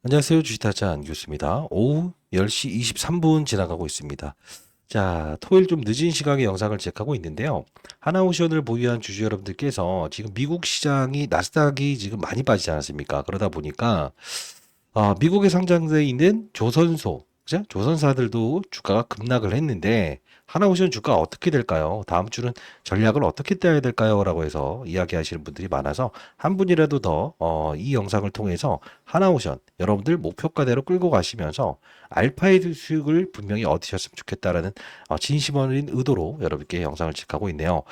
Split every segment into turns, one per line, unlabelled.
안녕하세요. 주식타짜 안교수입니다. 오후 10시 23분 지나가고 있습니다. 자, 토요일 좀 늦은 시각에 영상을 제작하고 있는데요. 하나오션을 보유한 주주 여러분들께서 지금 미국 시장이 나스닥이 지금 많이 빠지지 않았습니까? 그러다 보니까 미국에 상장돼 있는 조선소, 그죠? 조선사들도 주가가 급락을 했는데 하나오션 주가 어떻게 될까요? 다음 주는 전략을 어떻게 짜야 될까요? 라고 해서 이야기하시는 분들이 많아서 한 분이라도 더 이 영상을 통해서 하나오션 여러분들 목표가대로 끌고 가시면서 알파의 수익을 분명히 얻으셨으면 좋겠다라는 진심 어린 의도로 여러분께 영상을 제작하고 있네요.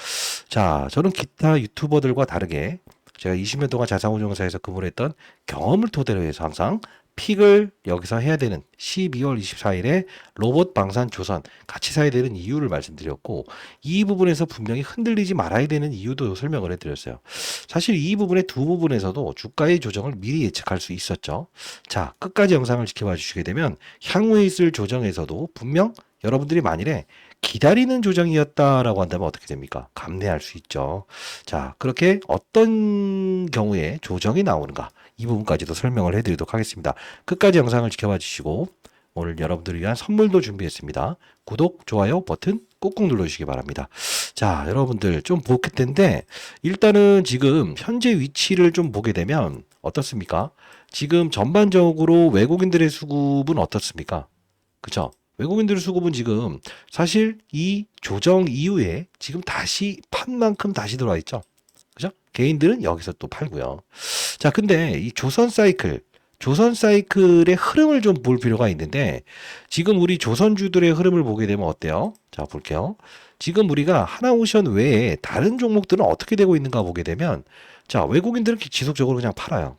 자, 저는 기타 유튜버들과 다르게 제가 20년 동안 자산운용사에서 근무를 했던 경험을 토대로 해서 항상 픽을 여기서 해야 되는 12월 24일에 로봇 방산 조선 같이 사야 되는 이유를 말씀드렸고, 이 부분에서 분명히 흔들리지 말아야 되는 이유도 설명을 해드렸어요. 사실 이 부분의 두 부분에서도 주가의 조정을 미리 예측할 수 있었죠. 자, 끝까지 영상을 지켜봐 주시게 되면 향후에 있을 조정에서도 분명 여러분들이 만일에 기다리는 조정이었다라고 한다면 어떻게 됩니까? 감내할 수 있죠. 자, 그렇게 어떤 경우에 조정이 나오는가? 이 부분까지도 설명을 해드리도록 하겠습니다. 끝까지 영상을 지켜봐 주시고 오늘 여러분들을 위한 선물도 준비했습니다. 구독, 좋아요 버튼 꾹꾹 눌러주시기 바랍니다. 자, 여러분들 좀 볼 텐데 일단은 지금 현재 위치를 좀 보게 되면 어떻습니까? 지금 전반적으로 외국인들의 수급은 어떻습니까? 그죠? 외국인들의 수급은 지금 사실 이 조정 이후에 지금 다시 판만큼 다시 들어와 있죠. 그죠? 개인들은 여기서 또 팔고요. 자, 근데 이 조선 사이클의 흐름을 좀 볼 필요가 있는데, 지금 우리 조선주들의 흐름을 보게 되면 어때요? 자, 볼게요. 지금 우리가 하나오션 외에 다른 종목들은 어떻게 되고 있는가 보게 되면, 자, 외국인들은 지속적으로 그냥 팔아요.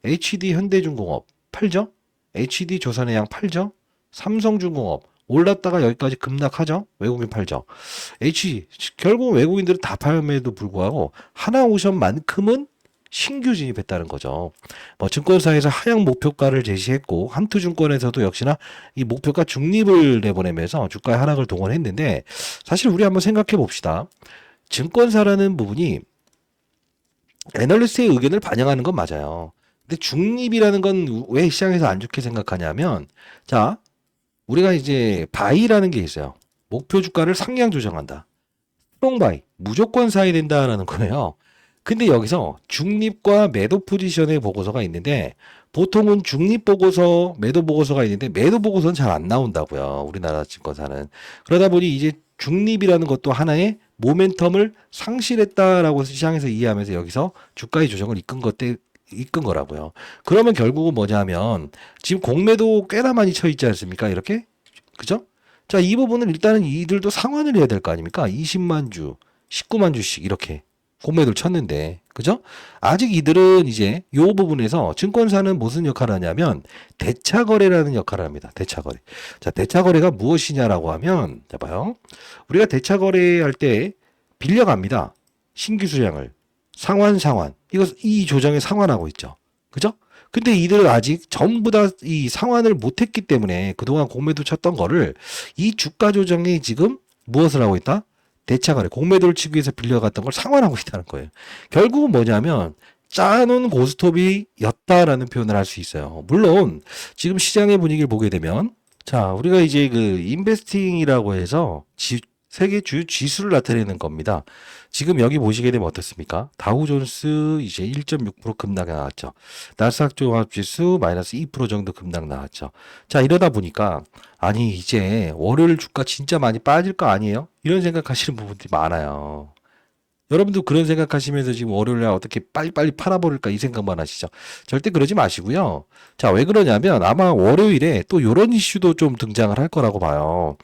HD 현대중공업 팔죠? HD 조선해양 팔죠? 삼성중공업 올랐다가 여기까지 급락하죠? 외국인 팔죠? 결국 외국인들은 다 팔음에도 불구하고 하나오션만큼은 신규 진입했다는 거죠. 뭐 증권사에서 하향 목표가를 제시했고 한투증권에서도 역시나 이 목표가 중립을 내보내면서 주가의 하락을 동원했는데, 사실 우리 한번 생각해 봅시다. 증권사라는 부분이 애널리스트의 의견을 반영하는 건 맞아요. 근데 중립이라는 건 왜 시장에서 안 좋게 생각하냐면, 자, 우리가 이제 바이라는 게 있어요. 목표 주가를 상향 조정한다. 스트롱 바이, 무조건 사야 된다라는 거예요. 근데 여기서 중립과 매도 포지션의 보고서가 있는데, 보통은 중립 보고서, 매도 보고서가 있는데 매도 보고서는 잘 안 나온다고요. 우리나라 증권사는. 그러다 보니 이제 중립이라는 것도 하나의 모멘텀을 상실했다라고 시장에서 이해하면서 여기서 주가의 조정을 이끈 거라고요. 그러면 결국은 뭐냐면 지금 공매도 꽤나 많이 쳐 있지 않습니까? 이렇게. 그죠? 자, 이 부분은 일단은 이들도 상환을 해야 될 거 아닙니까? 20만 주, 19만 주씩 이렇게 공매도를 쳤는데, 그죠? 아직 이들은 이제 요 부분에서 증권사는 무슨 역할을 하냐면 대차거래라는 역할을 합니다. 대차거래. 자, 대차거래가 무엇이냐라고 하면, 자, 봐요. 우리가 대차거래할 때 빌려갑니다. 신규 수량을. 상환. 이 조정에 상환하고 있죠. 그죠? 근데 이들은 아직 전부 다 이 상환을 못했기 때문에 그동안 공매도 쳤던 거를 이 주가 조정에 지금 무엇을 하고 있다? 대차거래, 공매도를 치기 위해서 빌려갔던 걸 상환하고 있다는 거예요. 결국은 뭐냐면 짜놓은 고스톱이었다라는 표현을 할 수 있어요. 물론 지금 시장의 분위기를 보게 되면, 자, 우리가 이제 그 인베스팅이라고 해서 세계 주요 지수를 나타내는 겁니다. 지금 여기 보시게 되면 어떻습니까? 다우존스 이제 1.6% 급락 나왔죠. 나스닥 종합지수 마이너스 2% 정도 급락 나왔죠. 자, 이러다 보니까 아니 이제 월요일 주가 진짜 많이 빠질 거 아니에요? 이런 생각하시는 부분들이 많아요. 여러분도 그런 생각하시면서 지금 월요일에 어떻게 빨리빨리 팔아버릴까 이 생각만 하시죠. 절대 그러지 마시고요. 자, 왜 그러냐면 아마 월요일에 또 이런 이슈도 좀 등장을 할 거라고 봐요.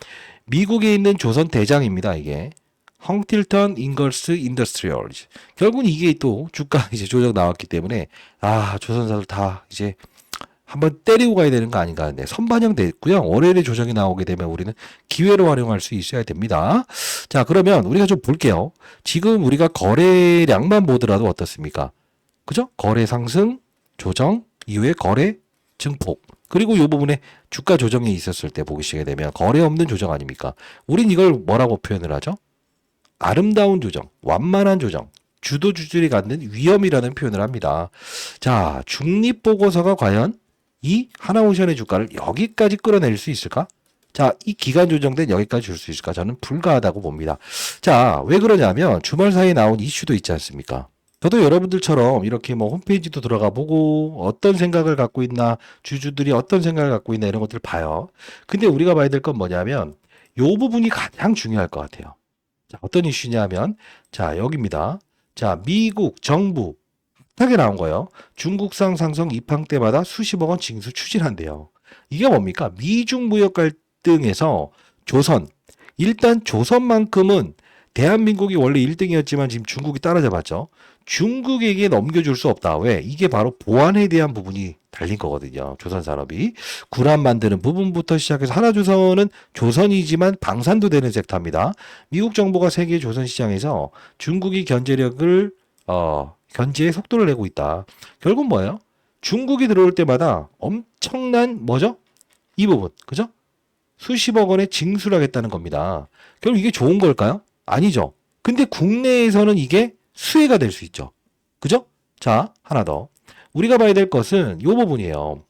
미국에 있는 조선 대장입니다, 이게. 헝틸턴 잉걸스 인더스트리얼. 결국은 이게 또 주가 이제 조정 나왔기 때문에 조선사들 다 이제 한번 때리고 가야 되는 거 아닌가 하는데 선반영됐고요. 월요일에 조정이 나오게 되면 우리는 기회로 활용할 수 있어야 됩니다. 자, 그러면 우리가 좀 볼게요. 지금 우리가 거래량만 보더라도 어떻습니까? 그죠? 거래 상승, 조정, 이후에 거래 증폭. 그리고 이 부분에 주가 조정이 있었을 때 보시게 되면 거래 없는 조정 아닙니까? 우린 이걸 뭐라고 표현을 하죠? 아름다운 조정, 완만한 조정, 주도주들이 갖는 위험이라는 표현을 합니다. 자, 중립보고서가 과연 이 하나오션의 주가를 여기까지 끌어낼 수 있을까? 자, 이 기간 조정된 여기까지 줄 수 있을까? 저는 불가하다고 봅니다. 자, 왜 그러냐면 주말 사이에 나온 이슈도 있지 않습니까? 저도 여러분들처럼 이렇게 뭐 홈페이지도 들어가 보고 어떤 생각을 갖고 있나, 주주들이 어떤 생각을 갖고 있나 이런 것들을 봐요. 근데 우리가 봐야 될 건 뭐냐면 요 부분이 가장 중요할 것 같아요. 자, 어떤 이슈냐면 자, 여기입니다. 자, 미국 정부 핫하게 나온 거예요. 중국산 상성 입항 때마다 수십억 원 징수 추진한대요. 이게 뭡니까? 미중 무역 갈등에서 조선, 일단 조선만큼은 대한민국이 원래 1등이었지만 지금 중국이 따라잡았죠. 중국에게 넘겨줄 수 없다. 왜? 이게 바로 보안에 대한 부분이 달린 거거든요. 조선 산업이. 군함 만드는 부분부터 시작해서 하나조선은 조선이지만 방산도 되는 섹터입니다. 미국 정부가 세계 조선 시장에서 중국이 견제력을 견제의 속도를 내고 있다. 결국 뭐예요? 중국이 들어올 때마다 엄청난 뭐죠? 이 부분. 그죠? 수십억 원의 징수를 하겠다는 겁니다. 결국 이게 좋은 걸까요? 아니죠. 근데 국내에서는 이게 수혜가 될 수 있죠. 그죠? 자, 하나 더. 우리가 봐야 될 것은 이 부분이에요.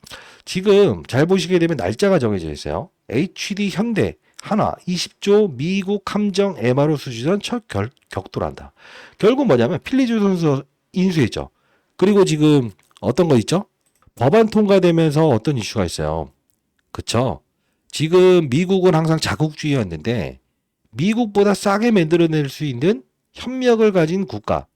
지금 잘 보시게 되면 날짜가 정해져 있어요. HD 현대 하나 20조 미국 함정 MRO 수주전 첫 격돌한다. 결국 뭐냐면 필리주 선수 인수했죠. 그리고 지금 어떤 거 있죠? 법안 통과되면서 어떤 이슈가 있어요. 그쵸? 지금 미국은 항상 자국주의였는데 미국보다 싸게 만들어낼 수 있는 협력을 가진 국가,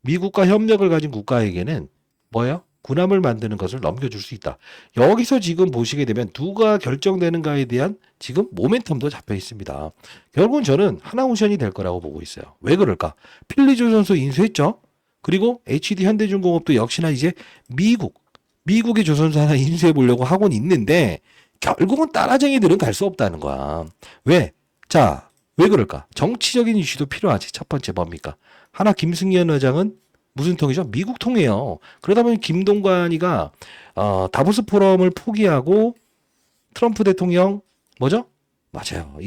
미국과 협력을 가진 국가에게는 뭐예요? 군함을 만드는 것을 넘겨줄 수 있다. 여기서 지금 보시게 되면 누가 결정되는가에 대한 지금 모멘텀도 잡혀 있습니다. 결국은 저는 하나오션이 될 거라고 보고 있어요. 왜 그럴까? 필리조 선수 인수했죠. 그리고 HD 현대중공업도 역시나 이제 미국의 조선소 하나 인수해 보려고 하고는 있는데 결국은 따라쟁이들은 갈 수 없다는 거야. 왜? 자, 왜 그럴까? 정치적인 이슈도 필요하지. 첫 번째 뭡니까? 하나 김승현 회장은 무슨 통이죠? 미국 통이에요. 그러다 보니 김동관이가 다보스 포럼을 포기하고 트럼프 대통령 뭐죠? 맞아요.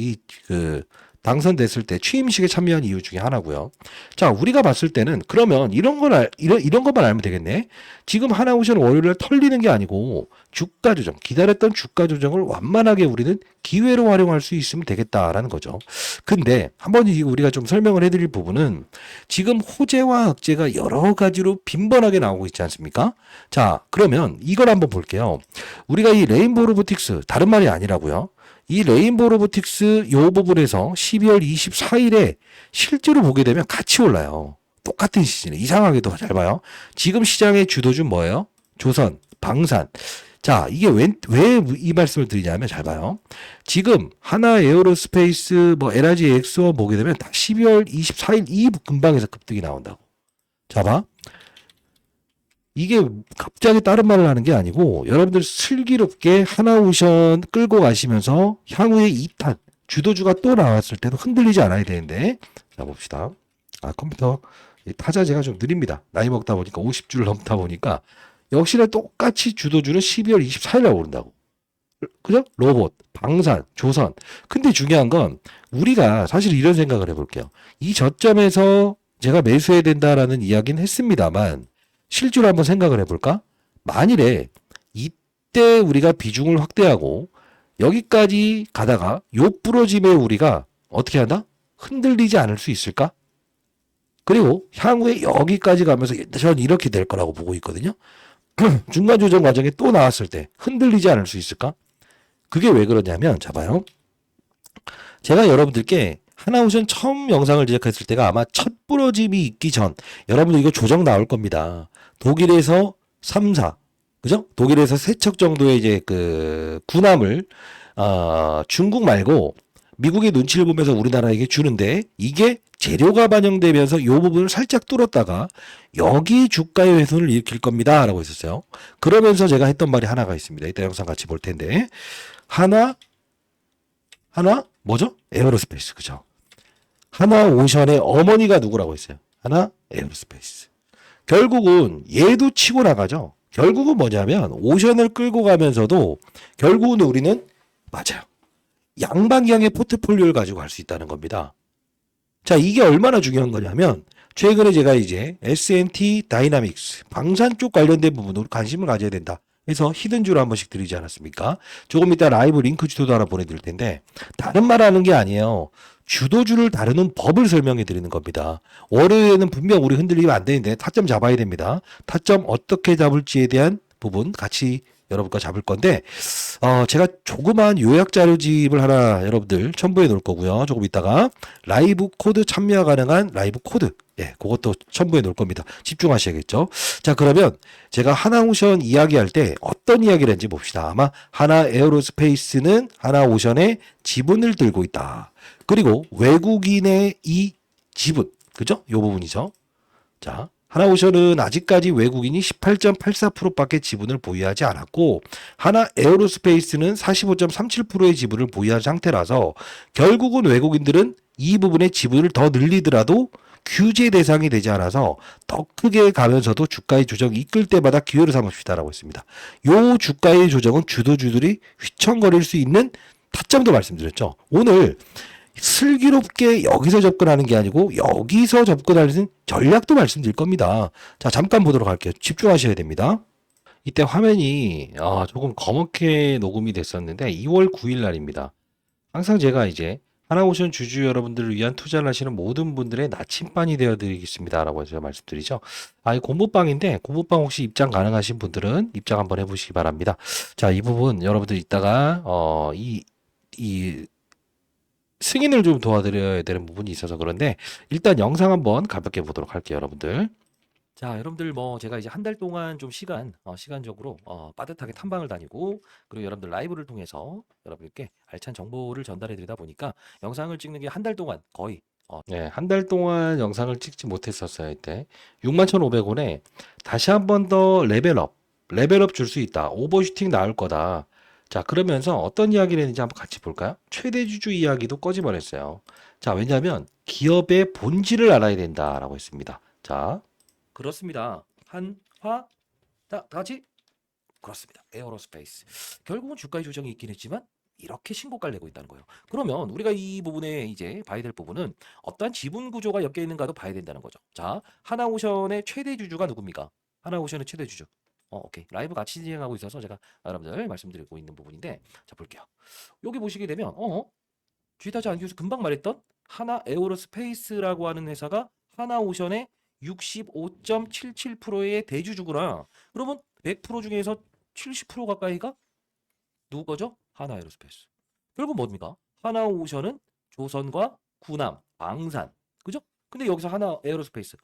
당선됐을 때 취임식에 참여한 이유 중에 하나고요. 자, 우리가 봤을 때는 그러면 이런 것만 알면 되겠네. 지금 하나오션 월요일에 털리는 게 아니고 주가 조정, 기다렸던 주가 조정을 완만하게 우리는 기회로 활용할 수 있으면 되겠다라는 거죠. 근데 한번 우리가 좀 설명을 해드릴 부분은 지금 호재와 악재가 여러 가지로 빈번하게 나오고 있지 않습니까? 자, 그러면 이걸 한번 볼게요. 우리가 이 레인보우 로보틱스 다른 말이 아니라고요. 이 레인보우 로보틱스 요 부분에서 12월 24일에 실제로 보게 되면 같이 올라요. 똑같은 시즌에. 이상하게도 잘 봐요. 지금 시장의 주도주 뭐예요? 조선, 방산. 자, 이게 왜 이 말씀을 드리냐면 잘 봐요. 지금 하나 에어로스페이스, LRG 엑스원 보게 되면 다 12월 24일 이 근방에서 급등이 나온다고. 자, 봐. 이게 갑자기 다른 말을 하는 게 아니고 여러분들 슬기롭게 하나오션 끌고 가시면서 향후에 2탄 주도주가 또 나왔을 때도 흔들리지 않아야 되는데 자 봅시다. 컴퓨터 타자제가 좀 느립니다. 나이 먹다 보니까 50줄 넘다 보니까 역시나 똑같이 주도주는 12월 24일에 오른다고. 그죠? 로봇, 방산, 조선. 근데 중요한 건 우리가 사실 이런 생각을 해볼게요. 이 저점에서 제가 매수해야 된다라는 이야기는 했습니다만 실제로 한번 생각을 해볼까? 만일에 이때 우리가 비중을 확대하고 여기까지 가다가 요 부러짐에 우리가 어떻게 한다? 흔들리지 않을 수 있을까? 그리고 향후에 여기까지 가면서 저는 이렇게 될 거라고 보고 있거든요. 중간 조정 과정에 또 나왔을 때 흔들리지 않을 수 있을까? 그게 왜 그러냐면 자 봐요. 제가 여러분들께 하나오션 처음 영상을 제작했을 때가 아마 첫 부러짐이 있기 전 여러분들 이거 조정 나올 겁니다. 독일에서 3사 그죠? 독일에서 3척 정도의 이제 군함을 중국 말고 미국의 눈치를 보면서 우리나라에게 주는데 이게 재료가 반영되면서 이 부분을 살짝 뚫었다가 여기 주가의 훼손을 일으킬 겁니다 라고 했었어요. 그러면서 제가 했던 말이 하나가 있습니다. 이따 영상 같이 볼 텐데 하나 뭐죠? 에어로스페이스 그죠? 하나오션의 어머니가 누구라고 했어요? 하나 에어로스페이스. 결국은 얘도 치고 나가죠. 결국은 뭐냐면 오션을 끌고 가면서도 결국은 우리는 맞아요. 양방향의 포트폴리오를 가지고 갈 수 있다는 겁니다. 자, 이게 얼마나 중요한 거냐면 최근에 제가 이제 S&T 다이나믹스 방산 쪽 관련된 부분으로 관심을 가져야 된다. 해서 히든주를 한 번씩 드리지 않았습니까? 조금 이따 라이브 링크 주도도 하나 보내드릴 텐데 다른 말 하는 게 아니에요. 주도주를 다루는 법을 설명해 드리는 겁니다. 월요일에는 분명 우리 흔들리면 안 되는데 타점 잡아야 됩니다. 타점 어떻게 잡을지에 대한 부분 같이 여러분과 잡을 건데 제가 조그만 요약 자료집을 하나 여러분들 첨부해 놓을 거고요. 조금 있다가 라이브 코드 참여 가능한 라이브 코드 그것도 첨부해 놓을 겁니다. 집중하셔야겠죠. 자, 그러면 제가 하나오션 이야기할 때 어떤 이야기를 했는지 봅시다. 아마 하나 에어로스페이스는 하나오션의 지분을 들고 있다. 그리고 외국인의 이 지분, 그죠? 요 부분이죠. 자, 하나오션은 아직까지 외국인이 18.84%밖에 지분을 보유하지 않았고 하나 에어로스페이스는 45.37%의 지분을 보유한 상태라서 결국은 외국인들은 이 부분의 지분을 더 늘리더라도 규제 대상이 되지 않아서 더 크게 가면서도 주가의 조정이 이끌 때마다 기회를 삼읍시다라고 했습니다. 요 주가의 조정은 주도주들이 휘청거릴 수 있는 타점도 말씀드렸죠. 오늘 슬기롭게 여기서 접근하는 게 아니고 여기서 접근하는 전략도 말씀드릴 겁니다. 자, 잠깐 보도록 할게요. 집중하셔야 됩니다. 이때 화면이 조금 검게 녹음이 됐었는데 2월 9일 날입니다. 항상 제가 이제 하나오션 주주 여러분들을 위한 투자를 하시는 모든 분들의 나침반이 되어드리겠습니다 라고 제가 말씀드리죠. 이 공부방인데 공부방 혹시 입장 가능하신 분들은 입장 한번 해보시기 바랍니다. 자, 이 부분 여러분들 이따가 이 승인을 좀 도와드려야 되는 부분이 있어서 그런데 일단 영상 한번 가볍게 보도록 할게요, 여러분들. 자, 여러분들 제가 이제 한 달 동안 좀 시간적으로 빠듯하게 탐방을 다니고 그리고 여러분들 라이브를 통해서 여러분께 알찬 정보를 전달해 드리다 보니까 영상을 찍는 게 한 달 동안 거의 한 달 동안 영상을 찍지 못했었어요. 이때 61,500원에 다시 한 번 더 레벨업 줄 수 있다. 오버슈팅 나올 거다. 자, 그러면서 어떤 이야기를 했는지 한번 같이 볼까요? 최대주주 이야기도 꺼집어냈어요. 자, 왜냐하면 기업의 본질을 알아야 된다라고 했습니다. 자, 그렇습니다. 한화 다 같이 그렇습니다. 에어로스페이스. 결국은 주가의 조정이 있긴 했지만 이렇게 신고가를 내고 있다는 거예요. 그러면 우리가 이 부분에 이제 봐야 될 부분은 어떠한 지분 구조가 엮여 있는가도 봐야 된다는 거죠. 자, 하나오션의 최대 주주가 누굽니까? 하나오션의 최대 주주. 오케이. 라이브 같이 진행하고 있어서 제가 여러분들 말씀드리고 있는 부분인데, 자, 볼게요. 여기 보시게 되면, 주의타지 않기 위해서 금방 말했던 하나 에어로스페이스라고 하는 회사가 하나오션의 65.77%의 대주주구나. 그러면 100% 중에서 70% 가까이가 누구 거죠? 하나 에어로스페이스. 결국 뭡니까? 하나오션은 조선과 군함, 방산. 그죠? 근데 여기서 하나 에어로스페이스.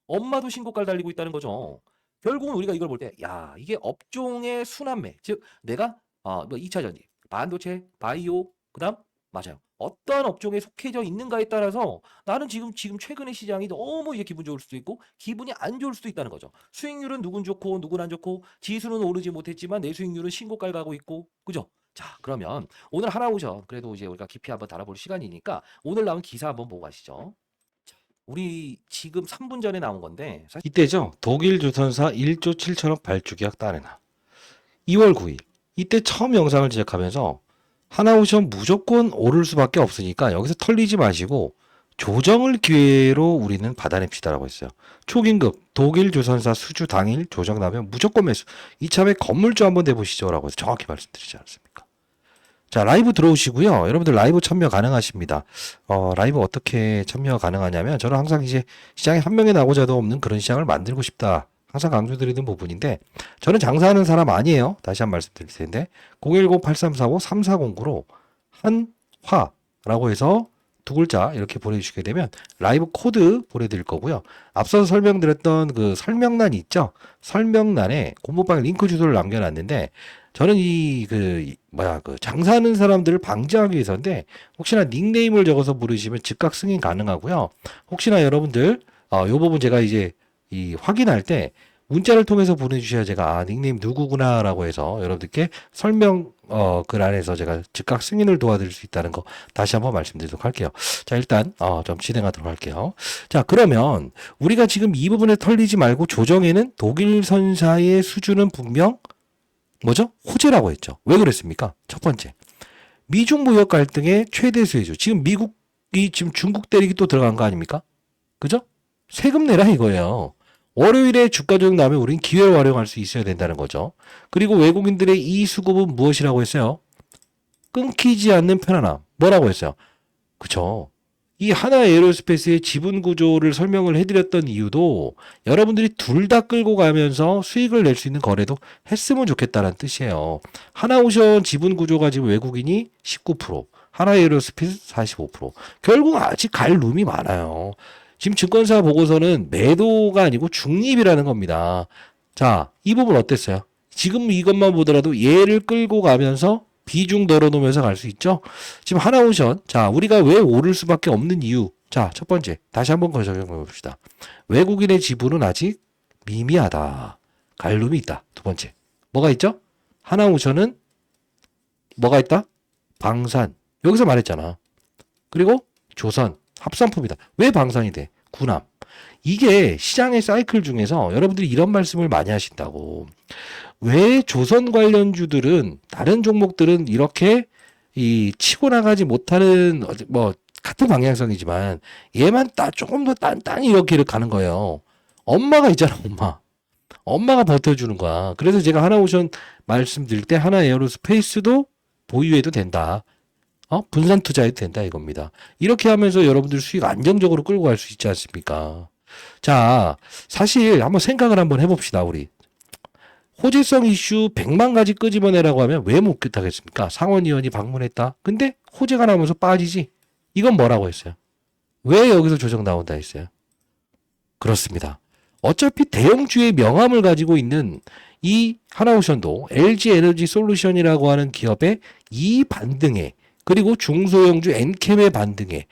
엄마도 신고가를 달리고 있다는 거죠. 결국은 우리가 이걸 볼 때, 야, 이게 업종의 순환매. 즉, 내가, 2차 전지, 반도체, 바이오, 그 다음, 맞아요. 어떠한 업종에 속해져 있는가에 따라서 나는 지금 최근에 시장이 너무 이제 기분 좋을 수도 있고 기분이 안 좋을 수도 있다는 거죠. 수익률은 누군 좋고 누군 안 좋고 지수는 오르지 못했지만 내 수익률은 신고가를 가고 있고 그죠? 자, 그러면 오늘 하나오션 그래도 이제 우리가 깊이 한번 다뤄볼 시간이니까 오늘 나온 기사 한번 보고 가시죠. 자, 우리 지금 3분 전에 나온 건데 이때죠. 독일 조선사 1조 7천억 발주 계약 따내나 2월 9일 이때 처음 영상을 제작하면서 하나오션 무조건 오를 수밖에 없으니까 여기서 털리지 마시고 조정을 기회로 우리는 받아냅시다라고 했어요. 초긴급 독일 조선사 수주 당일 조정 나면 무조건 매수. 이참에 건물주 한번 내보시죠라고 해서 정확히 말씀드리지 않았습니까? 자, 라이브 들어오시고요. 여러분들 라이브 참여 가능하십니다. 라이브 어떻게 참여 가능하냐면 저는 항상 이제 시장에 한 명의 나고자도 없는 그런 시장을 만들고 싶다. 항상 강조드리는 부분인데 저는 장사하는 사람 아니에요. 다시 한 번 말씀드릴 텐데 010-8345-3409로 한화라고 해서 두 글자 이렇게 보내주시게 되면 라이브 코드 보내드릴 거고요. 앞서 설명드렸던 그 설명란 있죠? 설명란에 공부방 링크 주소를 남겨놨는데 저는 장사하는 사람들을 방지하기 위해서인데 혹시나 닉네임을 적어서 부르시면 즉각 승인 가능하고요. 혹시나 여러분들 요 부분 제가 이제 확인할 때 문자를 통해서 보내주셔야 제가 닉네임 누구구나라고 해서 여러분들께 설명 글 안에서 제가 즉각 승인을 도와드릴 수 있다는 거 다시 한번 말씀드리도록 할게요. 자, 일단 좀 진행하도록 할게요. 자, 그러면 우리가 지금 이 부분에 털리지 말고 조정에는 독일 선사의 수준은 분명 뭐죠? 호재라고 했죠. 왜 그랬습니까? 첫 번째, 미중 무역 갈등의 최대 수혜주. 지금 미국이 지금 중국 때리기 또 들어간 거 아닙니까? 그죠? 세금 내라 이거예요. 월요일에 주가 조정 나오면 우린 기회를 활용할 수 있어야 된다는 거죠. 그리고 외국인들의 이 수급은 무엇이라고 했어요? 끊기지 않는 편안함. 뭐라고 했어요? 그쵸. 이 하나 에어로스페이스의 지분 구조를 설명을 해드렸던 이유도 여러분들이 둘 다 끌고 가면서 수익을 낼 수 있는 거래도 했으면 좋겠다는 뜻이에요. 하나오션 지분 구조가 지금 외국인이 19%, 하나 에어로스페이스 45%. 결국 아직 갈 룸이 많아요. 지금 증권사 보고서는 매도가 아니고 중립이라는 겁니다. 자, 이 부분 어땠어요? 지금 이것만 보더라도 얘를 끌고 가면서 비중 덜어놓으면서 갈 수 있죠. 지금 하나오션, 자, 우리가 왜 오를 수밖에 없는 이유. 자, 첫 번째, 다시 한번 적용해 봅시다. 외국인의 지분은 아직 미미하다. 갈룸이 있다. 두 번째, 뭐가 있죠? 하나오션은 뭐가 있다? 방산. 여기서 말했잖아. 그리고 조선, 합산품이다. 왜 방산이 돼? 군함. 이게 시장의 사이클 중에서 여러분들이 이런 말씀을 많이 하신다고. 왜 조선 관련주들은 다른 종목들은 이렇게 이 치고 나가지 못하는 뭐 같은 방향성이지만 얘만 조금 더 단단히 이렇게 가는 거예요. 엄마가 있잖아, 엄마. 엄마가 버텨주는 거야. 그래서 제가 하나오션 말씀드릴 때 하나 에어로스페이스도 보유해도 된다. 분산 투자해도 된다 이겁니다. 이렇게 하면서 여러분들 수익 안정적으로 끌고 갈 수 있지 않습니까? 자, 사실 한번 생각을 한번 해봅시다, 우리. 호재성 이슈 100만 가지 끄집어내라고 하면 왜 못 하겠습니까? 상원의원이 방문했다. 근데 호재가 나오면서 빠지지. 이건 뭐라고 했어요? 왜 여기서 조정 나온다 했어요? 그렇습니다. 어차피 대형주의 명함을 가지고 있는 이 하나오션도 LG에너지 솔루션이라고 하는 기업의 이 반등에 그리고 중소형주 엔캠의 반등에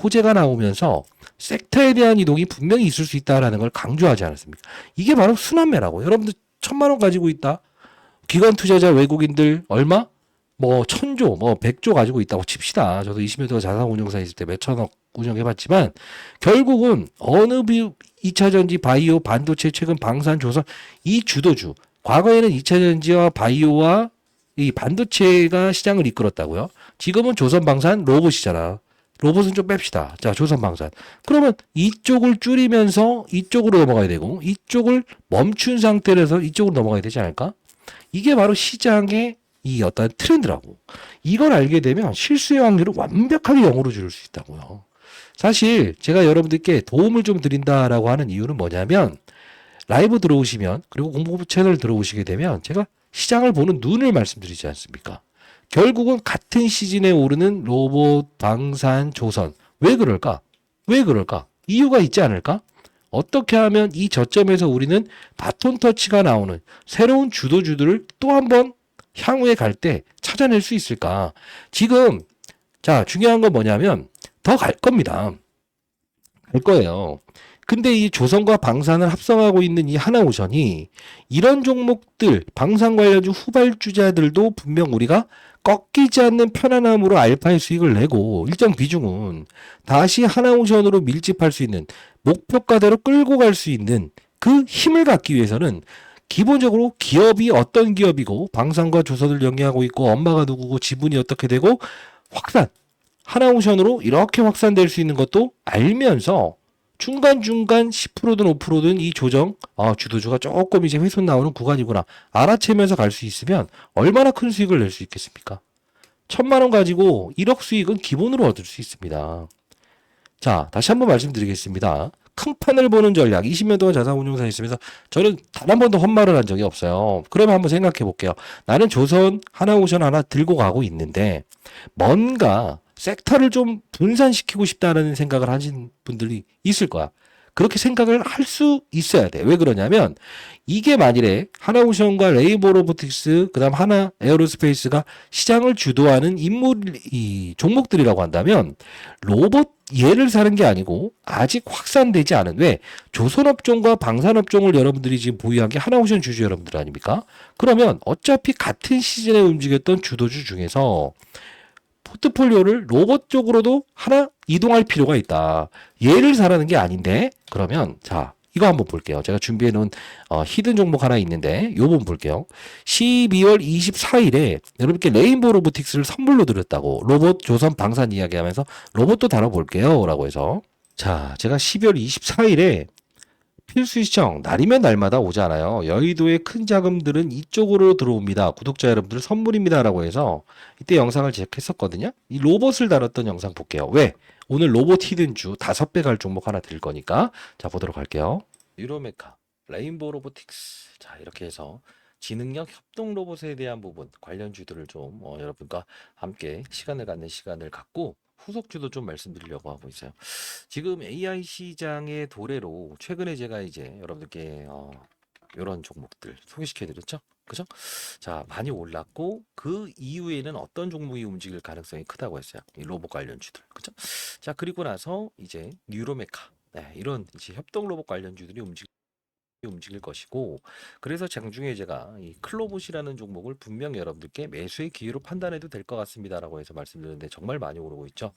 호재가 나오면서 섹터에 대한 이동이 분명히 있을 수 있다는 걸 강조하지 않았습니까? 이게 바로 순환매라고. 여러분들 1,000만 원 가지고 있다. 기관 투자자 외국인들 얼마? 뭐 1,000조, 뭐 100조 가지고 있다고 칩시다. 저도 20년 동안 자산운용사 있을 때 몇천억 운영해봤지만 결국은 어느 2차전지, 바이오, 반도체, 최근 방산, 조선 이 주도주. 과거에는 2차전지와 바이오와 이 반도체가 시장을 이끌었다고요. 지금은 조선방산 로봇이잖아. 로봇은 좀 뺍시다. 자, 조선방산. 그러면 이쪽을 줄이면서 이쪽으로 넘어가야 되고 이쪽을 멈춘 상태에서 이쪽으로 넘어가야 되지 않을까? 이게 바로 시장의 이 어떤 트렌드라고. 이걸 알게 되면 실수의 확률을 완벽하게 0으로 줄일 수 있다고요. 사실 제가 여러분들께 도움을 좀 드린다라고 하는 이유는 뭐냐면 라이브 들어오시면 그리고 공부 채널 들어오시게 되면 제가 시장을 보는 눈을 말씀드리지 않습니까? 결국은 같은 시즌에 오르는 로봇, 방산, 조선. 왜 그럴까? 왜 그럴까? 이유가 있지 않을까? 어떻게 하면 이 저점에서 우리는 바톤 터치가 나오는 새로운 주도주들을 또 한 번 향후에 갈 때 찾아낼 수 있을까? 지금, 자, 중요한 건 뭐냐면 더 갈 겁니다. 갈 거예요. 근데 이 조선과 방산을 합성하고 있는 이 하나오션이 이런 종목들, 방산 관련주 후발주자들도 분명 우리가 꺾이지 않는 편안함으로 알파의 수익을 내고 일정 비중은 다시 하나오션으로 밀집할 수 있는 목표가대로 끌고 갈 수 있는 그 힘을 갖기 위해서는 기본적으로 기업이 어떤 기업이고 방산과 조선을 영위하고 있고 엄마가 누구고 지분이 어떻게 되고 확산, 하나오션으로 이렇게 확산될 수 있는 것도 알면서 중간중간 10%든 5%든 이 조정, 주도주가 조금 이제 훼손 나오는 구간이구나. 알아채면서 갈 수 있으면 얼마나 큰 수익을 낼 수 있겠습니까? 1,000만 원 가지고 1억 수익은 기본으로 얻을 수 있습니다. 자, 다시 한번 말씀드리겠습니다. 큰 판을 보는 전략, 20년 동안 자산운용사에 있으면서 저는 단 한 번도 헛말을 한 적이 없어요. 그러면 한번 생각해 볼게요. 나는 조선, 하나오션 하나 들고 가고 있는데 뭔가 섹터를 좀 분산시키고 싶다는 생각을 하신 분들이 있을 거야. 그렇게 생각을 할 수 있어야 돼. 왜 그러냐면 이게 만일에 하나오션과 레인보우 로보틱스 그다음 하나 에어로스페이스가 시장을 주도하는 이 종목들이라고 한다면 로봇 얘를 사는 게 아니고 아직 확산되지 않은 왜 조선업종과 방산업종을 여러분들이 지금 보유한 게 하나오션 주주 여러분들 아닙니까? 그러면 어차피 같은 시즌에 움직였던 주도주 중에서 포트폴리오를 로봇 쪽으로도 하나 이동할 필요가 있다. 얘를 사라는 게 아닌데 그러면 자 이거 한번 볼게요. 제가 준비해 놓은 히든 종목 하나 있는데 요번 볼게요. 12월 24일에 여러분께 레인보우 로보틱스를 선물로 드렸다고 로봇 조선 방산 이야기하면서 로봇도 다뤄볼게요 라고 해서 자 제가 12월 24일에 필수 시청 날이면 날마다 오지 않아요. 여의도의 큰 자금들은 이쪽으로 들어옵니다. 구독자 여러분들 선물입니다라고 해서 이때 영상을 제작했었거든요. 이 로봇을 다뤘던 영상 볼게요. 왜? 오늘 로봇 히든주 5배 갈 종목 하나 드릴 거니까 자 보도록 할게요. 유로메카, 레인보우 로보틱스. 자 이렇게 해서 지능형 협동 로봇에 대한 부분 관련주들을 좀 여러분과 함께 시간을 갖는 시간을 갖고 후속주도 좀 말씀드리려고 하고 있어요. 지금 AI 시장의 도래로 최근에 제가 이제 여러분들께 이런 종목들 소개시켜 드렸죠. 그죠? 자, 많이 올랐고 그 이후에는 어떤 종목이 움직일 가능성이 크다고 했어요. 이 로봇 관련주들. 그죠? 자, 그리고 나서 이제 뉴로메카. 네, 이런 이제 협동 로봇 관련주들이 움직일 것이고, 그래서 장중에 제가 이 클로봇이라는 종목을 분명 여러분들께 매수의 기회로 판단해도 될 것 같습니다라고 해서 말씀드렸는데 정말 많이 오르고 있죠.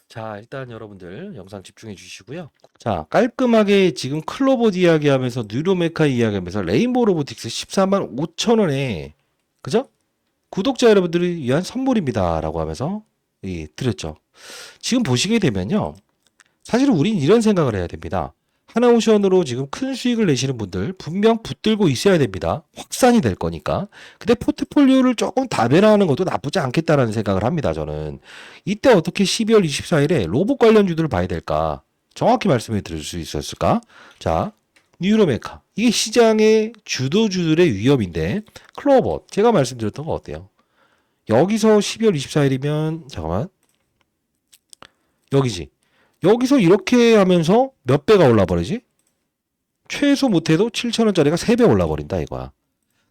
자, 일단 여러분들 영상 집중해 주시고요. 자, 깔끔하게 지금 클로봇 이야기하면서 뉴로메카 이야기하면서 레인보우 로보틱스 14만 5천 원에 그죠? 구독자 여러분들을 위한 선물입니다라고 하면서 드렸죠. 지금 보시게 되면요. 사실은 우린 이런 생각을 해야 됩니다. 하나오션으로 지금 큰 수익을 내시는 분들 분명 붙들고 있어야 됩니다. 확산이 될 거니까. 근데 포트폴리오를 조금 다변화하는 것도 나쁘지 않겠다라는 생각을 합니다. 저는. 이때 어떻게 12월 24일에 로봇 관련주들을 봐야 될까? 정확히 말씀해 드릴 수 있었을까? 자, 뉴로메카. 이게 시장의 주도주들의 위험인데 클로봇. 제가 말씀드렸던 거 어때요? 여기서 12월 24일이면 잠깐만. 여기지. 여기서 이렇게 하면서 몇 배가 올라버리지? 최소 못해도 7,000원짜리가 3배 올라버린다 이거야.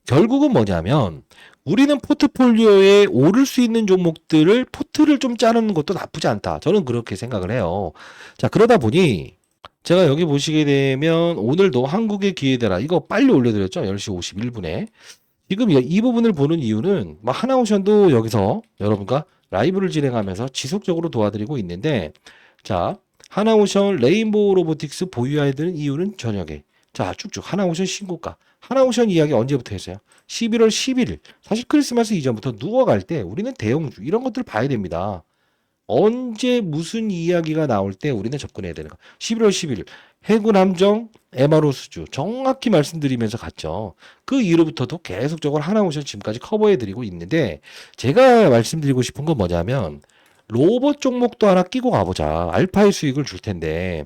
결국은 뭐냐면 우리는 포트폴리오에 오를 수 있는 종목들을 포트를 좀 짜는 것도 나쁘지 않다. 저는 그렇게 생각을 해요. 자, 그러다 보니 제가 여기 보시게 되면 오늘도 한국의 기회되라 이거 빨리 올려드렸죠. 10시 51분에. 지금 이 부분을 보는 이유는 하나오션도 여기서 여러분과 라이브를 진행하면서 지속적으로 도와드리고 있는데 자, 하나오션 레인보우 로보틱스 보유해야 되는 이유는 저녁에. 자, 쭉쭉 하나오션 신고가. 하나오션 이야기 언제부터 했어요? 11월 11일. 사실 크리스마스 이전부터 누워갈 때 우리는 대형주 이런 것들을 봐야 됩니다. 언제 무슨 이야기가 나올 때 우리는 접근해야 되는 가 11월 11일 해군 함정 MRO 수주 정확히 말씀드리면서 갔죠. 그 이후부터도 계속적으로 하나오션 지금까지 커버해드리고 있는데 제가 말씀드리고 싶은 건 뭐냐면 로봇 종목도 하나 끼고 가보자. 알파의 수익을 줄 텐데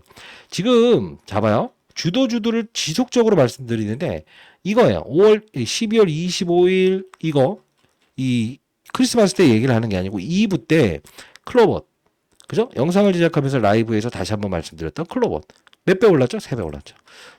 지금 잡아요. 주도주들을 지속적으로 말씀드리는데 이거예요. 12월 25일 이거 이 크리스마스 때 얘기를 하는 게 아니고 2부 때 클로봇 그죠? 영상을 제작하면서 라이브에서 다시 한번 말씀드렸던 클로봇 몇 배 올랐죠? 3배 올랐죠.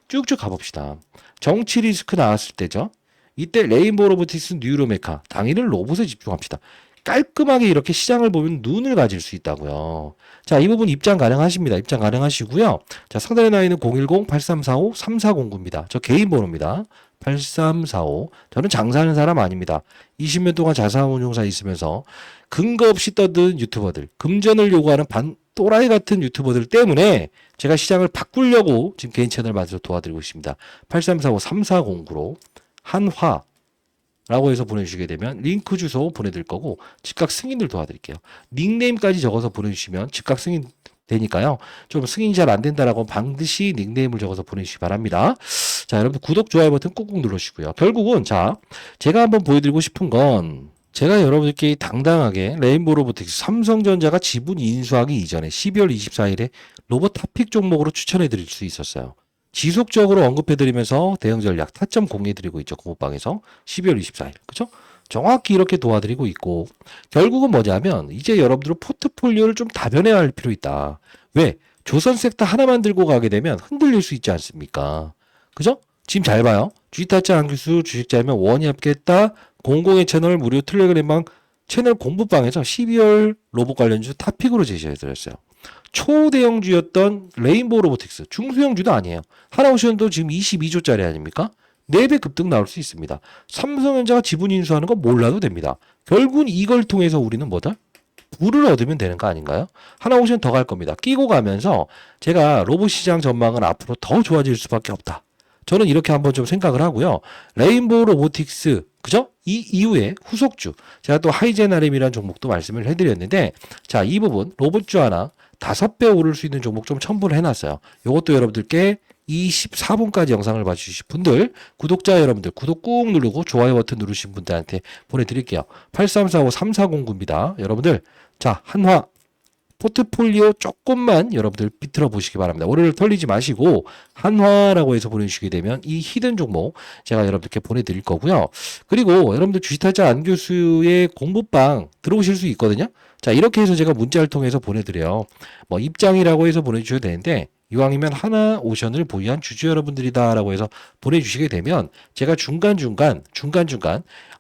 쭉쭉 가봅시다. 정치 리스크 나왔을 때죠. 이때 레인보우 로보틱스 뉴로메카 당일은 로봇에 집중합시다. 깔끔하게 이렇게 시장을 보면 눈을 가질 수 있다고요. 자, 이 부분 입장 가능하십니다. 입장 가능하시고요. 자, 상단에 나와 있는 010-8345-3409입니다. 저 개인 번호입니다. 8345. 저는 장사하는 사람 아닙니다. 20년 동안 자산운용사 있으면서 근거 없이 떠든 유튜버들, 금전을 요구하는 또라이 같은 유튜버들 때문에 제가 시장을 바꾸려고 지금 개인 채널 만들어서 도와드리고 있습니다. 8345-3409로 한화 라고 해서 보내주시게 되면 링크 주소 보내드릴 거고 즉각 승인을 도와드릴게요. 닉네임까지 적어서 보내주시면 즉각 승인 되니까요. 좀 승인이 잘 안 된다라고 반드시 닉네임을 적어서 보내주시기 바랍니다. 자, 여러분 구독, 좋아요 버튼 꾹꾹 누르시고요. 결국은 자, 제가 한번 보여드리고 싶은 건 제가 여러분들께 당당하게 레인보우 로보틱스 삼성전자가 지분 인수하기 이전에 12월 24일에 로봇 탑픽 종목으로 추천해 드릴 수 있었어요. 지속적으로 언급해드리면서 대응 전략 타점 공유해드리고 있죠. 공부방에서 12월 24일. 그죠? 정확히 이렇게 도와드리고 있고 결국은 뭐냐면 이제 여러분들은 포트폴리오를 좀 다변화할 필요 있다. 왜? 조선 섹터 하나만 들고 가게 되면 흔들릴 수 있지 않습니까? 그죠? 지금 잘 봐요. G타짜 안규수 주식자면 원이 합겠다. 공공의 채널 무료 텔레그램방 채널 공부방에서 12월 로봇 관련주 탑픽으로 제시해드렸어요. 초대형주였던 레인보우 로보틱스 중소형주도 아니에요. 하나오션도 지금 22조짜리 아닙니까? 4배 급등 나올 수 있습니다. 삼성전자가 지분 인수하는 거 몰라도 됩니다. 결국은 이걸 통해서 우리는 뭐다? 부를 얻으면 되는 거 아닌가요? 하나오션 더 갈 겁니다. 끼고 가면서 제가 로봇 시장 전망은 앞으로 더 좋아질 수밖에 없다. 저는 이렇게 한번 좀 생각을 하고요. 레인보우 로보틱스 그죠? 이 이후에 후속주 제가 또 하이젠RM이라는 종목도 말씀을 해드렸는데 자, 이 부분 로봇주 하나 5배 오를 수 있는 종목 좀 첨부를 해놨어요. 이것도 여러분들께 24분까지 영상을 봐주신 분들, 구독자 여러분들 구독 꾹 누르고 좋아요 버튼 누르신 분들한테 보내드릴게요. 8345-3409입니다. 여러분들, 자, 한화 포트폴리오 조금만 여러분들 비틀어 보시기 바랍니다. 오늘 털리지 마시고 한화라고 해서 보내주시게 되면 이 히든 종목 제가 여러분들께 보내드릴 거고요. 그리고 여러분들 주식타자 안교수의 공부방 들어오실 수 있거든요. 자, 이렇게 해서 제가 문자를 통해서 보내드려요. 뭐 입장이라고 해서 보내주셔도 되는데 이왕이면 하나오션을 보유한 주주 여러분들이다라고 해서 보내주시게 되면 제가 중간중간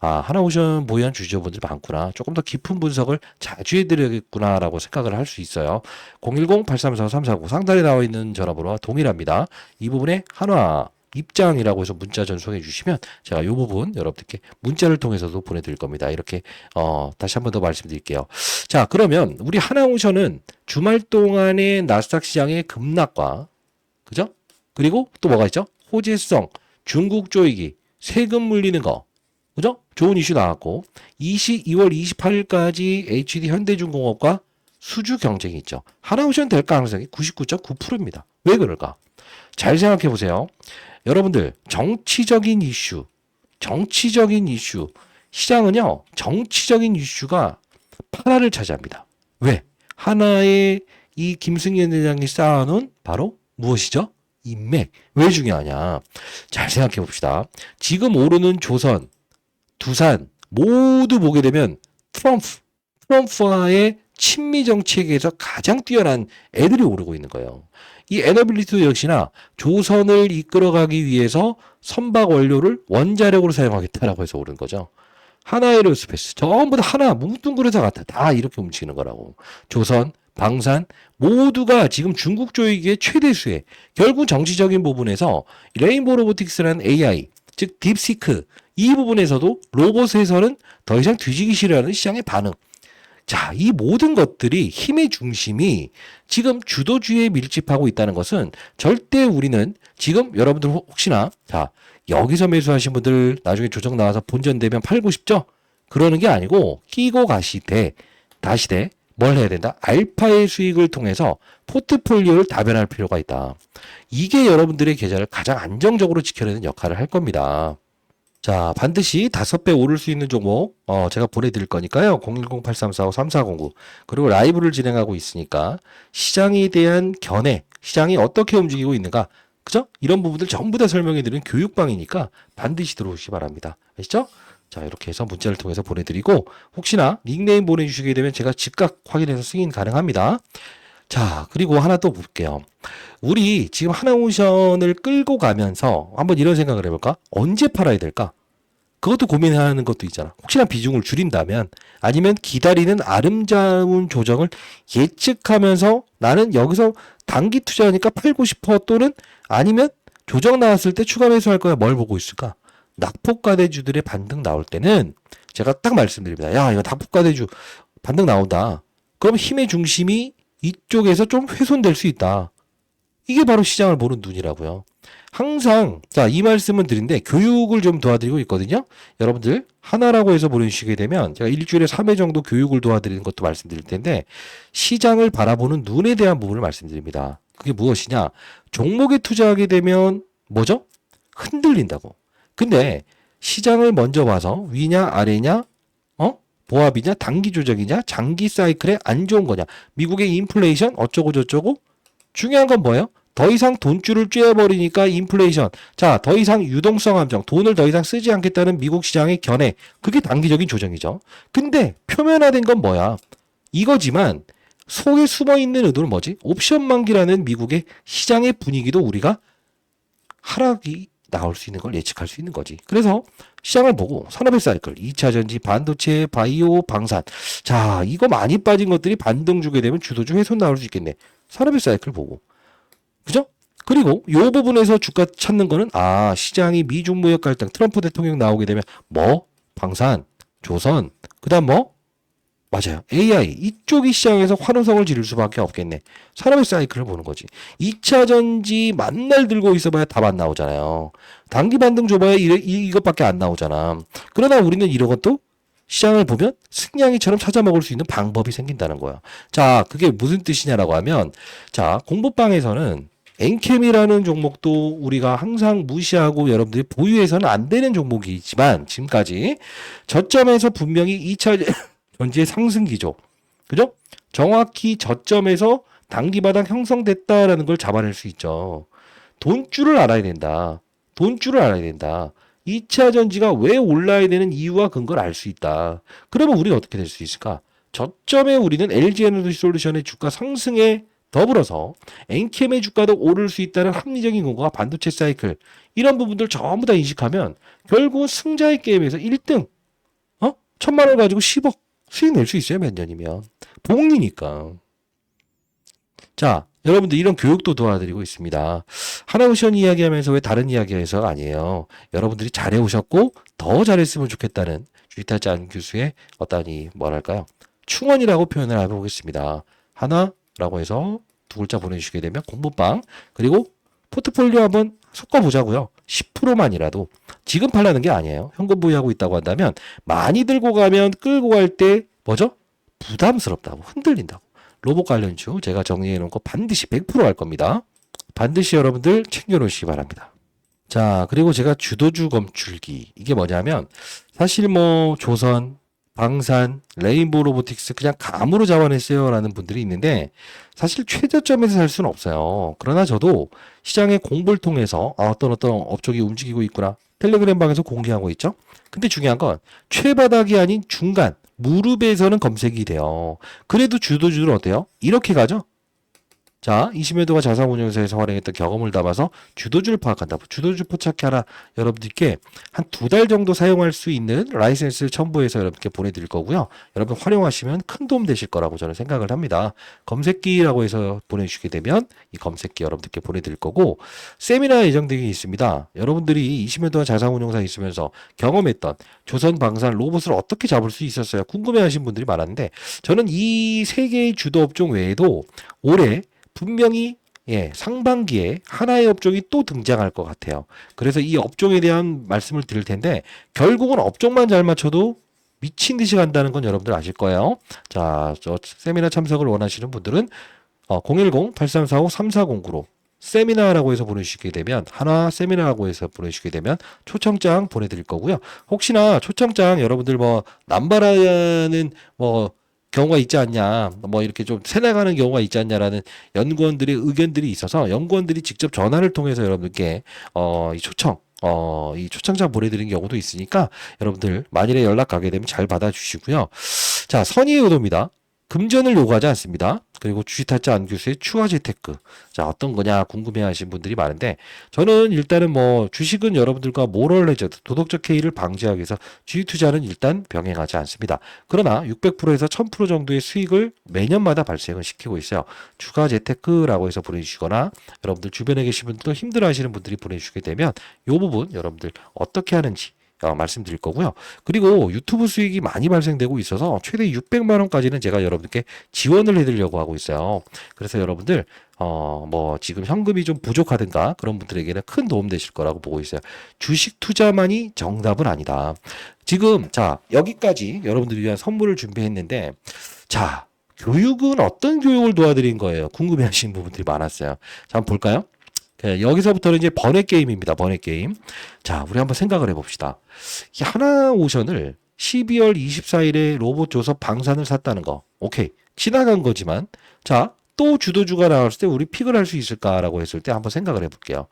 하나오션 보유한 주주분들이 많구나, 조금 더 깊은 분석을 자주 해드리겠구나라고 생각을 할 수 있어요. 010-8345-349 상단에 나와 있는 전화번호와 동일합니다. 이 부분에 한화 입장이라고 해서 문자 전송해 주시면 제가 이 부분 여러분들께 문자를 통해서도 보내드릴 겁니다. 이렇게 다시 한 번 더 말씀드릴게요. 자, 그러면 우리 하나오션은 주말 동안의 나스닥 시장의 급락과, 그죠? 그리고 또 뭐가 있죠? 호재성, 중국 조이기, 세금 물리는 거, 그죠? 좋은 이슈 나왔고 2월 28일까지 HD 현대중공업과 수주 경쟁이 있죠. 하나오션 될 가능성이 99.9%입니다. 왜 그럴까? 잘 생각해 보세요. 여러분들, 정치적인 이슈, 시장은요, 정치적인 이슈가 파라를 차지합니다. 왜? 하나의 이 김승현 회장이 쌓아놓은 바로 무엇이죠? 인맥. 왜 중요하냐? 잘 생각해 봅시다. 지금 오르는 조선, 두산 모두 보게 되면 트럼프와의 친미 정책에서 가장 뛰어난 애들이 오르고 있는 거예요. 이 에너빌리티도 역시나 조선을 이끌어가기 위해서 선박 원료를 원자력으로 사용하겠다라고 해서 오른 거죠. 하나에로스페이스 전부 다 하나 뭉뚱그려서 같아. 다 이렇게 움직이는 거라고. 조선, 방산 모두가 지금 중국 조이기의 최대 수혜. 결국 정치적인 부분에서 레인보우 로보틱스라는 AI, 즉 딥시크, 이 부분에서도 로봇에서는 더 이상 뒤지기 싫어하는 시장의 반응. 자, 이 모든 것들이 힘의 중심이 지금 주도주의에 밀집하고 있다는 것은 절대 우리는 지금 여러분들 혹시나 자, 여기서 매수하신 분들 나중에 조정 나와서 본전되면 팔고 싶죠? 그러는 게 아니고 끼고 가시되 다시되 뭘 해야 된다? 알파의 수익을 통해서 포트폴리오를 다변할 필요가 있다. 이게 여러분들의 계좌를 가장 안정적으로 지켜내는 역할을 할 겁니다. 자, 반드시 5배 오를 수 있는 종목 제가 보내드릴 거니까요. 010-8345-3409 그리고 라이브를 진행하고 있으니까 시장에 대한 견해, 시장이 어떻게 움직이고 있는가, 그죠? 이런 부분들 전부 다 설명해드리는 교육방이니까 반드시 들어오시기 바랍니다. 아시죠? 자, 이렇게 해서 문자를 통해서 보내드리고 혹시나 닉네임 보내주시게 되면 제가 즉각 확인해서 승인 가능합니다. 자, 그리고 하나 또 볼게요. 우리 지금 하나오션을 끌고 가면서 한번 이런 생각을 해볼까? 언제 팔아야 될까? 그것도 고민하는 것도 있잖아. 혹시나 비중을 줄인다면, 아니면 기다리는 아름다운 조정을 예측하면서 나는 여기서 단기 투자하니까 팔고 싶어, 또는 아니면 조정 나왔을 때 추가 매수할 거야. 뭘 보고 있을까? 낙폭과대주들의 반등 나올 때는 제가 딱 말씀드립니다. 야, 이거 낙폭과대주 반등 나온다. 그럼 힘의 중심이 이쪽에서 좀 훼손될 수 있다. 이게 바로 시장을 보는 눈이라고요. 항상 이 말씀은 드린데 교육을 좀 도와드리고 있거든요. 여러분들 하나라고 해서 보내주시게 되면 제가 일주일에 3회 정도 교육을 도와드리는 것도 말씀드릴 텐데 시장을 바라보는 눈에 대한 부분을 말씀드립니다. 그게 무엇이냐? 종목에 투자하게 되면 뭐죠? 흔들린다고. 근데 시장을 먼저 봐서 위냐 아래냐, 보합이냐, 단기 조정이냐, 장기 사이클에 안 좋은 거냐, 미국의 인플레이션 어쩌고 저쩌고. 중요한 건 뭐예요? 더 이상 돈줄을 쬐어버리니까 인플레이션. 자, 더 이상 유동성 함정, 돈을 더 이상 쓰지 않겠다는 미국 시장의 견해. 그게 단기적인 조정이죠. 근데 표면화된 건 뭐야? 이거지만 속에 숨어있는 의도는 뭐지? 옵션 만기라는 미국의 시장의 분위기도 우리가 하락이 나올 수 있는 걸 예측할 수 있는 거지. 그래서 시장을 보고 산업의 사이클, 2차 전지, 반도체, 바이오, 방산. 자, 이거 많이 빠진 것들이 반등 주게 되면 주도주 훼손 나올 수 있겠네. 산업의 사이클 보고. 그죠? 그리고 요 부분에서 주가 찾는 거는 시장이 미중 무역 갈등, 트럼프 대통령 나오게 되면 방산, 조선, 그다음 맞아요. AI. 이쪽이 시장에서 환호성을 지를 수밖에 없겠네. 산업의 사이클을 보는 거지. 2차 전지 만날 들고 있어봐야 답 안 나오잖아요. 단기 반등 줘봐야 이것밖에 안 나오잖아. 그러나 우리는 이런 것도 시장을 보면 승냥이처럼 찾아먹을 수 있는 방법이 생긴다는 거야. 자, 그게 무슨 뜻이냐라고 하면, 자, 공부방에서는 엔캠이라는 종목도 우리가 항상 무시하고 여러분들이 보유해서는 안 되는 종목이지만 지금까지 저점에서 분명히 2차 전지의 상승 기조, 그죠? 정확히 저점에서 단기바닥 형성됐다라는 걸 잡아낼 수 있죠. 돈줄을 알아야 된다. 돈줄을 알아야 된다. 2차 전지가 왜 올라야 되는 이유와 근거를 알 수 있다. 그러면 우리가 어떻게 될 수 있을까? 저점에 우리는 LG에너지 솔루션의 주가 상승에 더불어서 엔캠의 주가도 오를 수 있다는 합리적인 근거가 반도체 사이클 이런 부분들 전부 다 인식하면 결국 승자의 게임에서 1등 1,000만 원 가지고 10억 수익 낼 수 있어요. 몇 년이면. 복리니까. 자, 여러분들 이런 교육도 도와드리고 있습니다. 하나오션 이야기하면서 왜 다른 이야기해서 아니에요. 여러분들이 잘해오셨고 더 잘했으면 좋겠다는 주식타짜 안 교수의 어떤 뭐랄까요. 충원이라고 표현을 해보겠습니다. 하나라고 해서 두 글자 보내주시게 되면 공부방 그리고 포트폴리오 한번 섞어보자고요. 10%만이라도 지금 팔라는 게 아니에요. 현금 보유하고 있다고 한다면 많이 들고 가면 끌고 갈 때 뭐죠? 부담스럽다고 흔들린다고. 로봇 관련주 제가 정리해 놓은 거 반드시 100% 할 겁니다. 반드시 여러분들 챙겨놓으시기 바랍니다. 자, 그리고 제가 주도주 검출기 이게 뭐냐면 사실 뭐 조선, 방산, 레인보우 로보틱스 그냥 감으로 잡아냈어요 라는 분들이 있는데 사실 최저점에서 살 수는 없어요. 그러나 저도 시장의 공부를 통해서 어떤 업종이 움직이고 있구나 텔레그램 방에서 공개하고 있죠. 근데 중요한 건 최바닥이 아닌 중간 무릎에서는 검색이 돼요. 그래도 주도주는 어때요? 이렇게 가죠. 자, 20여도가 자산운용사에서 활용했던 경험을 담아서 주도주를 파악한다. 주도주 포착기 하나 여러분들께 한 2달 정도 사용할 수 있는 라이센스 첨부해서 여러분께 보내드릴 거고요. 여러분 활용하시면 큰 도움 되실 거라고 저는 생각을 합니다. 검색기라고 해서 보내주시게 되면 이 검색기 여러분들께 보내드릴 거고 세미나 예정되어 있습니다. 여러분들이 20여 동안 자산운용사에 있으면서 경험했던 조선, 방산, 로봇을 어떻게 잡을 수 있었어요? 궁금해하신 분들이 많았는데 저는 이 3개의 주도 업종 외에도 올해 분명히 상반기에 하나의 업종이 또 등장할 것 같아요. 그래서 이 업종에 대한 말씀을 드릴 텐데 결국은 업종만 잘 맞춰도 미친 듯이 간다는 건 여러분들 아실 거예요. 자, 저 세미나 참석을 원하시는 분들은 010-8345-3409로 세미나라고 해서 보내주시게 되면 하나 세미나라고 해서 보내주시게 되면 초청장 보내드릴 거고요. 혹시나 초청장 여러분들 뭐 남발하는 뭐 경우가 있지 않냐, 뭐 이렇게 좀 새나가는 경우가 있지 않냐라는 연구원들의 의견들이 있어서 연구원들이 직접 전화를 통해서 여러분들께 이 초청장 보내드리는 경우도 있으니까 여러분들 만일에 연락 가게 되면 잘 받아주시고요. 자, 선의의 의도입니다. 금전을 요구하지 않습니다. 그리고 주식타짜 안 교수의 추가 재테크. 자, 어떤 거냐 궁금해 하신 분들이 많은데, 저는 일단은 뭐, 주식은 여러분들과 모럴 레저드, 도덕적 해이를 방지하기 위해서 주식 투자는 일단 병행하지 않습니다. 그러나 600%에서 1000% 정도의 수익을 매년마다 발생을 시키고 있어요. 추가 재테크라고 해서 보내주시거나, 여러분들 주변에 계신 분들도 힘들어 하시는 분들이 보내주시게 되면, 이 부분 여러분들 어떻게 하는지, 말씀드릴 거고요. 그리고 유튜브 수익이 많이 발생되고 있어서 최대 600만 원까지는 제가 여러분들께 지원을 해드리려고 하고 있어요. 그래서 여러분들 뭐 지금 현금이 좀 부족하든가 그런 분들에게는 큰 도움 되실 거라고 보고 있어요. 주식 투자만이 정답은 아니다. 지금 자 여기까지 여러분들을 위한 선물을 준비했는데 자 교육은 어떤 교육을 도와드린 거예요? 궁금해하시는 부분들이 많았어요. 자 한번 볼까요? 여기서부터는 이제 번외 게임입니다. 번외 게임. 자, 우리 한번 생각을 해봅시다. 이 하나오션을 12월 24일에 로봇 조섭 방산을 샀다는 거. 오케이. 지나간 거지만, 자, 또 주도주가 나왔을 때 우리 픽을 할 수 있을까라고 했을 때 한번 생각을 해볼게요.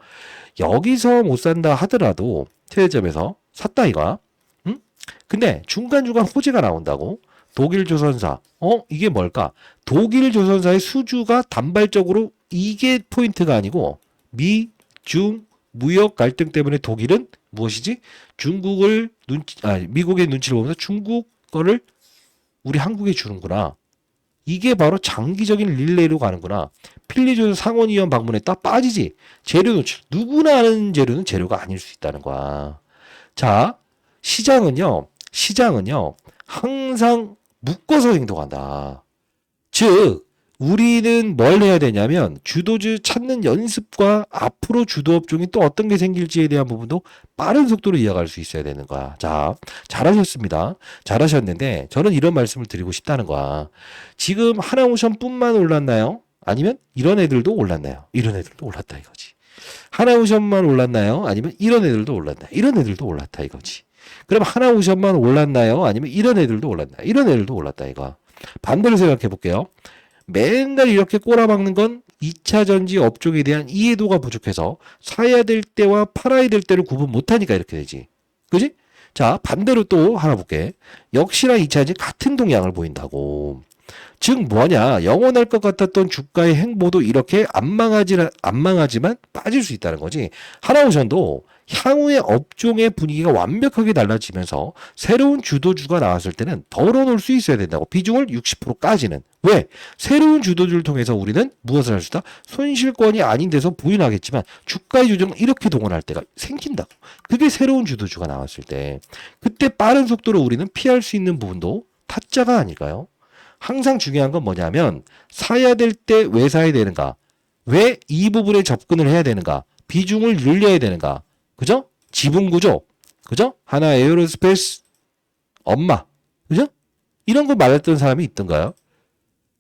여기서 못 산다 하더라도 최저점에서 샀다 이가. 응? 근데 중간중간 호재가 나온다고. 독일 조선사. 이게 뭘까? 독일 조선사의 수주가 단발적으로 이게 포인트가 아니고 미, 중, 무역 갈등 때문에 독일은 무엇이지? 미국의 눈치를 보면서 중국 거를 우리 한국에 주는구나. 이게 바로 장기적인 릴레이로 가는구나. 필리존 상원의원 방문했다 빠지지. 재료 노출. 누구나 아는 재료는 재료가 아닐 수 있다는 거야. 자, 시장은요. 항상 묶어서 행동한다. 즉 우리는 뭘 해야 되냐면 주도주 찾는 연습과 앞으로 주도 업종이 또 어떤 게 생길지에 대한 부분도 빠른 속도로 이어갈 수 있어야 되는 거야. 자, 잘하셨습니다. 잘하셨는데 저는 이런 말씀을 드리고 싶다는 거야. 지금 하나오션뿐만 올랐나요? 아니면 이런 애들도 올랐나요? 이런 애들도 올랐다 이거지. 하나오션만 올랐나요? 아니면 이런 애들도 올랐나요? 이런 애들도 올랐다 이거지. 그럼 하나오션만 올랐나요? 아니면 이런 애들도 올랐나요? 이런 애들도 올랐다 이거. 반대로 생각해 볼게요. 맨날 이렇게 꼬라박는 건 2차 전지 업종에 대한 이해도가 부족해서 사야 될 때와 팔아야 될 때를 구분 못하니까 이렇게 되지. 그지? 자, 반대로 또 하나 볼게. 역시나 2차 전지 같은 동향을 보인다고. 즉 뭐냐? 영원할 것 같았던 주가의 행보도 이렇게 안 망하지만 빠질 수 있다는 거지. 하나오션도 향후의 업종의 분위기가 완벽하게 달라지면서 새로운 주도주가 나왔을 때는 덜어놓을 수 있어야 된다고. 비중을 60%까지는. 왜? 새로운 주도주를 통해서 우리는 무엇을 할 수 있다? 손실권이 아닌 데서 부인하겠지만 주가의 조정을 이렇게 동원할 때가 생긴다고. 그게 새로운 주도주가 나왔을 때. 그때 빠른 속도로 우리는 피할 수 있는 부분도 타짜가 아닐까요? 항상 중요한 건 뭐냐면 사야 될 때 왜 사야 되는가? 왜 이 부분에 접근을 해야 되는가? 비중을 늘려야 되는가? 그죠? 지분 구조. 그죠? 하나 에어로스페이스 엄마. 그죠? 이런 거 말했던 사람이 있던가요?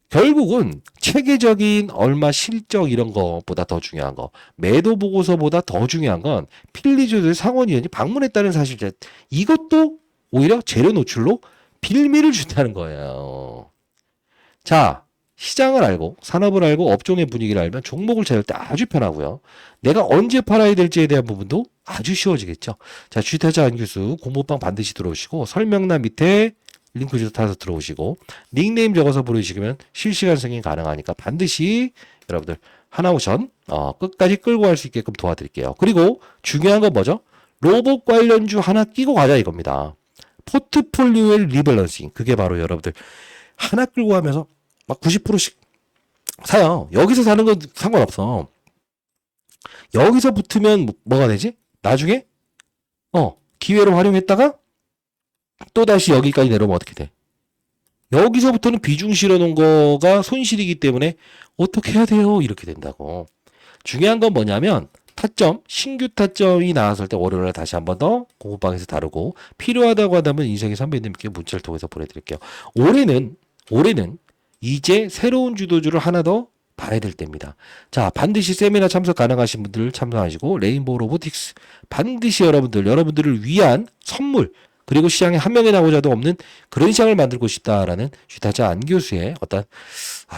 결국은 체계적인 얼마 실적 이런 거보다 더 중요한 거, 매도 보고서보다 더 중요한 건 필리조들 상원위원이 방문했다는 사실. 이것도 오히려 재료 노출로 빌미를 준다는 거예요. 자, 시장을 알고 산업을 알고 업종의 분위기를 알면 종목을 찾을 때 아주 편하고요. 내가 언제 팔아야 될지에 대한 부분도 아주 쉬워지겠죠. 자, 주식타자 안규수 공모방 반드시 들어오시고 설명란 밑에 링크 주소 타서 들어오시고 닉네임 적어서 보내주시면 실시간 승인 가능하니까 반드시 여러분들 하나오션 끝까지 끌고 갈 수 있게끔 도와드릴게요. 그리고 중요한 건 뭐죠? 로봇 관련주 하나 끼고 가자 이겁니다. 포트폴리오의 리밸런싱. 그게 바로 여러분들 하나 끌고 가면서 막 90%씩 사요. 여기서 사는 건 상관없어. 여기서 붙으면 뭐가 되지? 나중에 기회로 활용했다가 또 다시 여기까지 내려오면 어떻게 돼? 여기서부터는 비중 실어 놓은 거가 손실이기 때문에 어떻게 해야 돼요? 이렇게 된다고. 중요한 건 뭐냐면 타점, 신규 타점이 나왔을 때 월요일에 다시 한 번 더 공부방에서 다루고 필요하다고 하다면 인생의 선배님께 문자를 통해서 보내드릴게요. 올해는 이제 새로운 주도주를 하나 더 봐야 될 때입니다. 자, 반드시 세미나 참석 가능하신 분들 참석하시고 레인보우 로보틱스 반드시 여러분들을 위한 선물 그리고 시장에 한 명이 나오자도 없는 그런 시장을 만들고 싶다라는 슈타자 안 교수의 어떤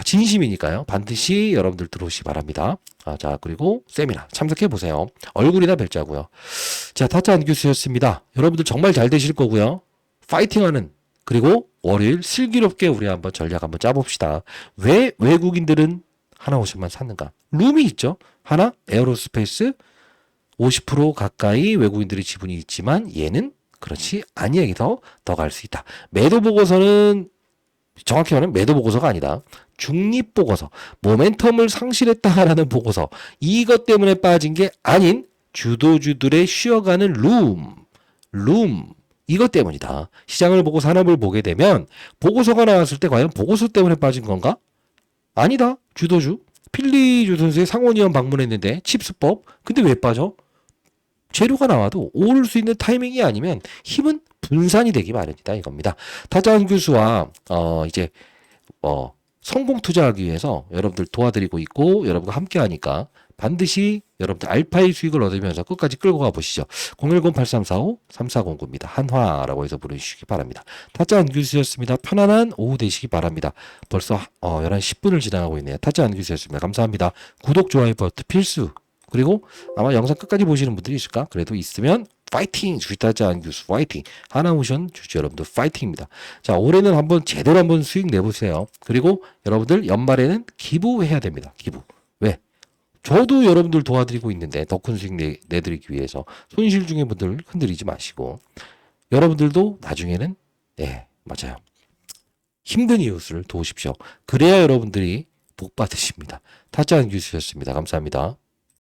진심이니까요. 반드시 여러분들 들어오시기 바랍니다. 자, 그리고 세미나 참석해 보세요. 얼굴이나 뵙자고요. 자, 타짜 안 교수였습니다. 여러분들 정말 잘 되실 거고요. 파이팅하는 그리고 월요일 슬기롭게 우리 한번 전략 한번 짜봅시다. 왜 외국인들은 하나오션만 샀는가? 룸이 있죠. 하나 에어로스페이스 50% 가까이 외국인들의 지분이 있지만 얘는 그렇지 아니에서 더 갈 수 있다. 매도 보고서는 정확히 말하면 매도 보고서가 아니다. 중립 보고서, 모멘텀을 상실했다라는 보고서. 이것 때문에 빠진 게 아닌 주도주들의 쉬어가는 룸. 이것 때문이다. 시장을 보고 산업을 보게 되면 보고서가 나왔을 때 과연 보고서 때문에 빠진 건가? 아니다. 주도주. 필리주 선수의 상원위원 방문했는데 칩스법. 근데 왜 빠져? 재료가 나와도 오를 수 있는 타이밍이 아니면 힘은 분산이 되기 마련이다 이겁니다. 타자한 교수와 이제 성공 투자하기 위해서 여러분들 도와드리고 있고 여러분과 함께 하니까 반드시 여러분들 알파의 수익을 얻으면서 끝까지 끌고 가보시죠. 010-8345-3409입니다. 한화라고 해서 부르시기 바랍니다. 타짜 안규수였습니다. 편안한 오후 되시기 바랍니다. 벌써 11시 10분을 지나가고 있네요. 타짜 안규수였습니다. 감사합니다. 구독, 좋아요 버튼 필수. 그리고 아마 영상 끝까지 보시는 분들이 있을까? 그래도 있으면 파이팅! 주식타짜 안규수 파이팅! 하나오션 주주 여러분들 파이팅입니다. 자, 올해는 한번 제대로 한번 수익 내보세요. 그리고 여러분들 연말에는 기부해야 됩니다. 기부. 왜? 저도 여러분들 도와드리고 있는데 더 큰 수익 내드리기 위해서 손실 중인 분들 흔들리지 마시고 여러분들도 나중에는 맞아요. 힘든 이웃을 도우십시오. 그래야 여러분들이 복 받으십니다. 타짜 안규수였습니다. 감사합니다.